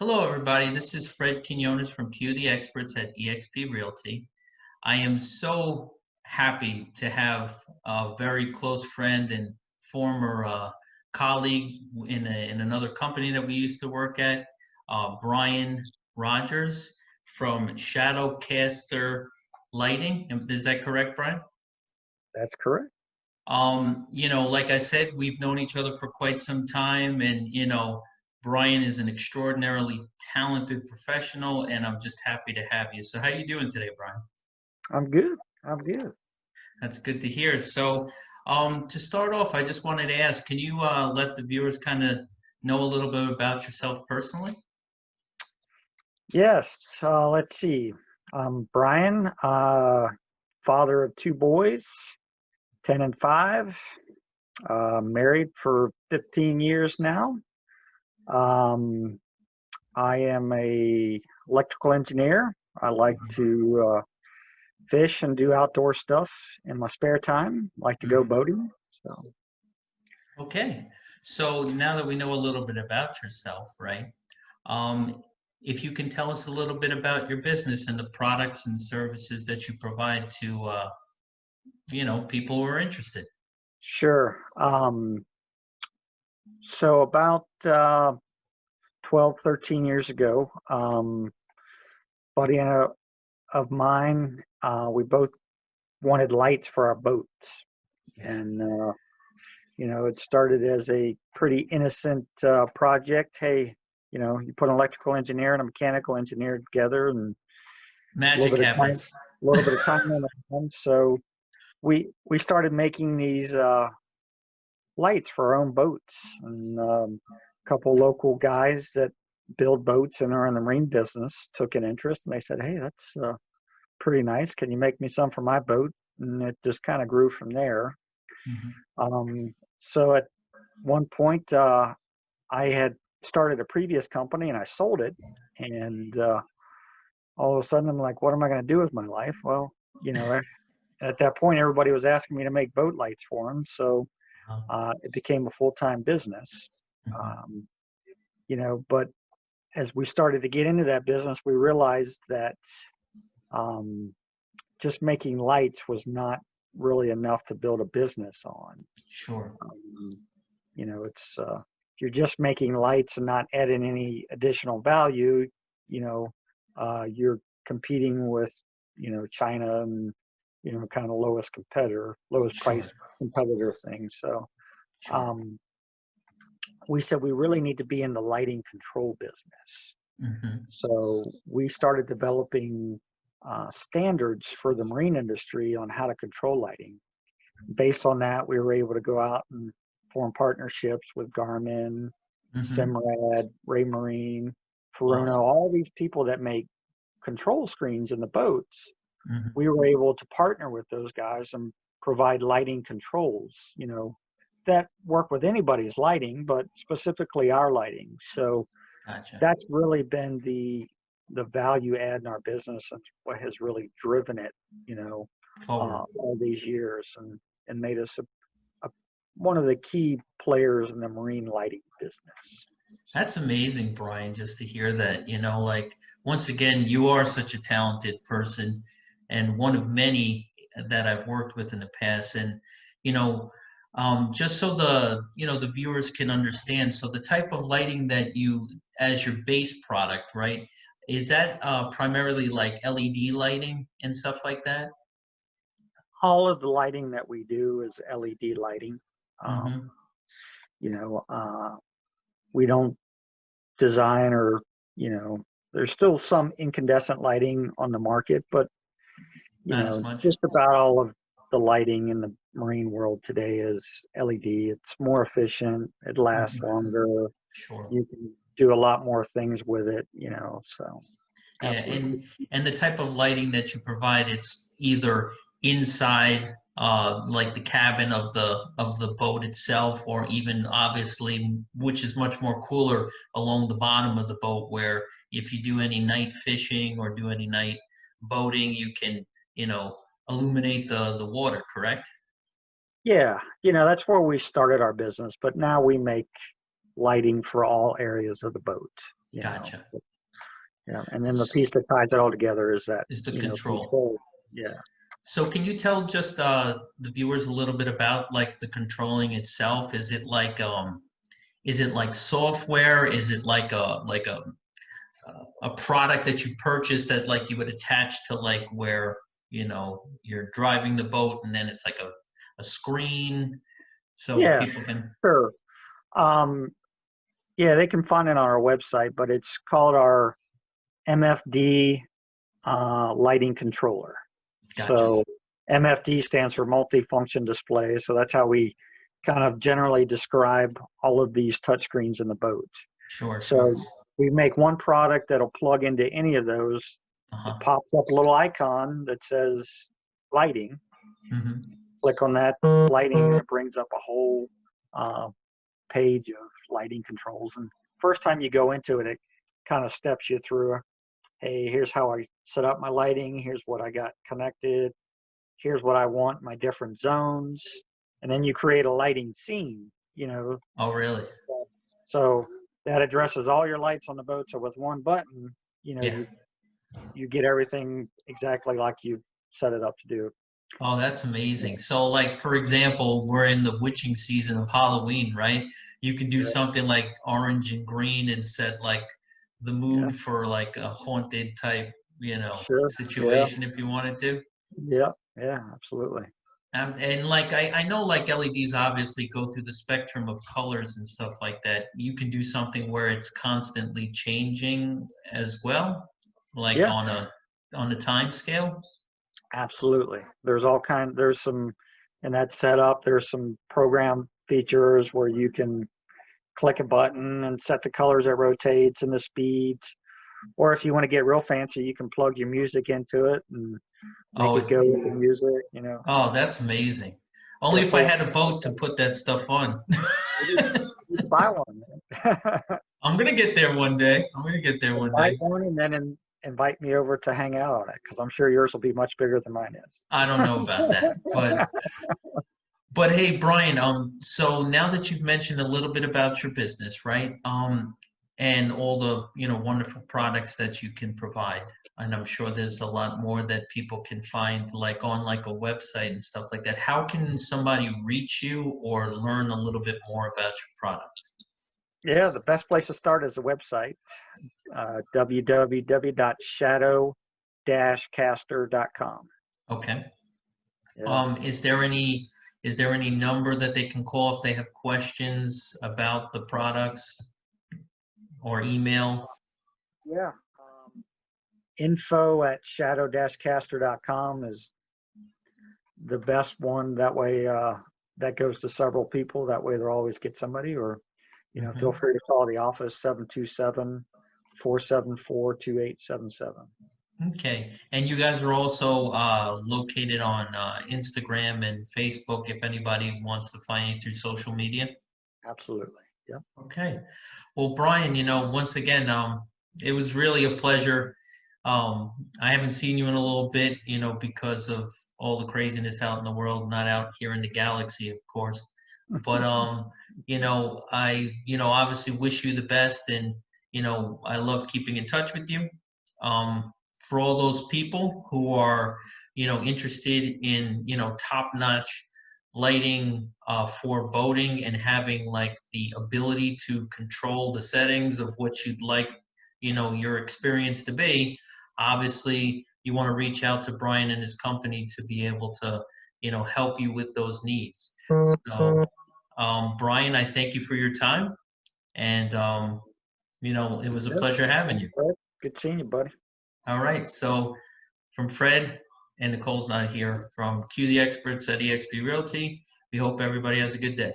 Hello, everybody. This is Fred Quinones from Q the Experts at eXp Realty. I am so happy to have a very close friend and former colleague in another company that we used to work at, Brian Rogers from Shadowcaster Lighting. Is that correct, Brian? That's correct. Like I said, we've known each other for quite some time, and Brian is an extraordinarily talented professional, and I'm just happy to have you. So, how you doing today, Brian? I'm good. I'm good. That's good to hear. So, to start off, I just wanted to ask, can you let the viewers kind of know a little bit about yourself personally? Yes. Let's see. Brian, father of two boys, 10 and 5, married for 15 years now. I am a electrical engineer. I like to fish and do outdoor stuff in my spare time. Like to go boating. So. Okay. So now that we know a little bit about yourself, right? Um, if you can tell us a little bit about your business and the products and services that you provide to, people who are interested. Sure. So about 12, 13 years ago, buddy of mine, we both wanted lights for our boats. And, it started as a pretty innocent project. Hey, you put an electrical engineer and a mechanical engineer together and a little Magic bit of time, happens. a little bit of time on the hand. So we started making these lights for our own boats, and a couple local guys that build boats and are in the marine business took an interest, and they said, hey, that's pretty nice, can you make me some for my boat? And it just kind of grew from there. So at one point I had started a previous company and I sold it, and all of a sudden I'm like, what am I going to do with my life? Well, at that point everybody was asking me to make boat lights for them, so it became a full-time business. But as we started to get into that business, we realized that just making lights was not really enough to build a business on. Sure. It's if you're just making lights and not adding any additional value, you're competing with, China and, kind of lowest price competitor thing. So we said we really need to be in the lighting control business. So we started developing standards for the marine industry on how to control lighting. Based on that, we were able to go out and form partnerships with Garmin, Simrad, Raymarine, Furuno, all these people that make control screens in the boats. We were able to partner with those guys and provide lighting controls, that work with anybody's lighting, but specifically our lighting. So that's really been the value add in our business, and what has really driven it, all these years, and made us one of the key players in the marine lighting business. That's amazing, Brian, just to hear that, once again, you are such a talented person and one of many that I've worked with in the past. And, just so the viewers can understand, so the type of lighting that you, as your base product, right, is that primarily like LED lighting and stuff like that? All of the lighting that we do is LED lighting. We don't design or, there's still some incandescent lighting on the market, but, Not as much. just about all of the lighting in the marine world today is LED. It's more efficient. It lasts longer. Sure. You can do a lot more things with it, so. Yeah, and the type of lighting that you provide, it's either inside, like the cabin of the boat itself, or even obviously, which is much more cooler, along the bottom of the boat, where if you do any night fishing or do any night boating, you can, illuminate the water, correct? Yeah, that's where we started our business, but now we make lighting for all areas of the boat. you know. Gotcha. Yeah, and then the piece that ties it all together is that, Is the you know, control. control. Yeah. So can you tell just the viewers a little bit about like the controlling itself? Is it like software? Is it like a product that you purchased that like you would attach to like where, you know, you're driving the boat and then it's like a screen so Yeah, people can. sure. Um, yeah, they can find it on our website, but it's called our MFD lighting controller. Gotcha. So MFD stands for multifunction display. So that's how we kind of generally describe all of these touchscreens in the boat. Sure, sure. So we make one product that'll plug into any of those. It Uh-huh. pops up a little icon that says lighting. Mm-hmm. Click on that lighting and it brings up a whole uh, page of lighting controls. And first time you go into it, it kind of steps you through, hey, here's how I set up my lighting. Here's what I got connected. Here's what I want, my different zones. And then you create a lighting scene, you know. Oh, really? So that addresses all your lights on the boat. So with one button, you know, Yeah. you get everything exactly like you've set it up to do. Oh, that's amazing. So, like, for example, we're in the witching season of Halloween, right? You could do Yeah, something like orange and green and set like the yeah, mood for like a haunted type, you know, sure. Yeah, situation if you wanted to. yeah, yeah, absolutely. And like I know like LEDs obviously go through the spectrum of colors and stuff like that. You can do something where it's constantly changing as well, like Yeah, on a time scale. absolutely. There's some, in that setup, there's some program features where you can click a button and set the colors it rotates and the speeds. Or if you want to get real fancy, you can plug your music into it and make Oh, it go with the music, you know. oh, that's amazing. Get Only a if I full, had a boat to put that stuff on. you need to buy one, man. I'm gonna get there one day. I'm gonna get there one Buy day. one and then invite me over to hang out on it because I'm sure yours will be much bigger than mine is. I don't know about that, but hey, Brian, so now that you've mentioned a little bit about your business, right? And all the, you know, wonderful products that you can provide, and I'm sure there's a lot more that people can find like on like a website and stuff like that. How can somebody reach you or learn a little bit more about your products? Yeah, the best place to start is the website, www.shadow-caster.com. Okay. Yeah. Is there any number that they can call if they have questions about the products or email? Yeah. Info@shadow-caster.com is the best one. That way, that goes to several people. That way, they'll always get somebody. Or, you know, feel Mhm. free to call the office 727-474-2877. Okay. And you guys are also located on Instagram and Facebook if anybody wants to find you through social media. Absolutely. Yep. Okay. Well, Brian, you know, once again, it was really a pleasure. I haven't seen you in a little bit, you know, because of all the craziness out in the world, not out here in the galaxy, of course. But you know, you know, obviously wish you the best, and you know, I love keeping in touch with you. For all those people who are, you know, interested in, you know, top-notch lighting for boating and having like the ability to control the settings of what you'd like, you know, your experience to be, obviously you want to reach out to Brian and his company to be able to, you know, help you with those needs. So, Brian, I thank you for your time, and you know, it was a Yep. pleasure having Thanks, you. Fred. Good seeing you, buddy. All right, so from Fred, and Nicole's not here, from Q the Experts at eXp Realty, we hope everybody has a good day.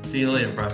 See you later, bro.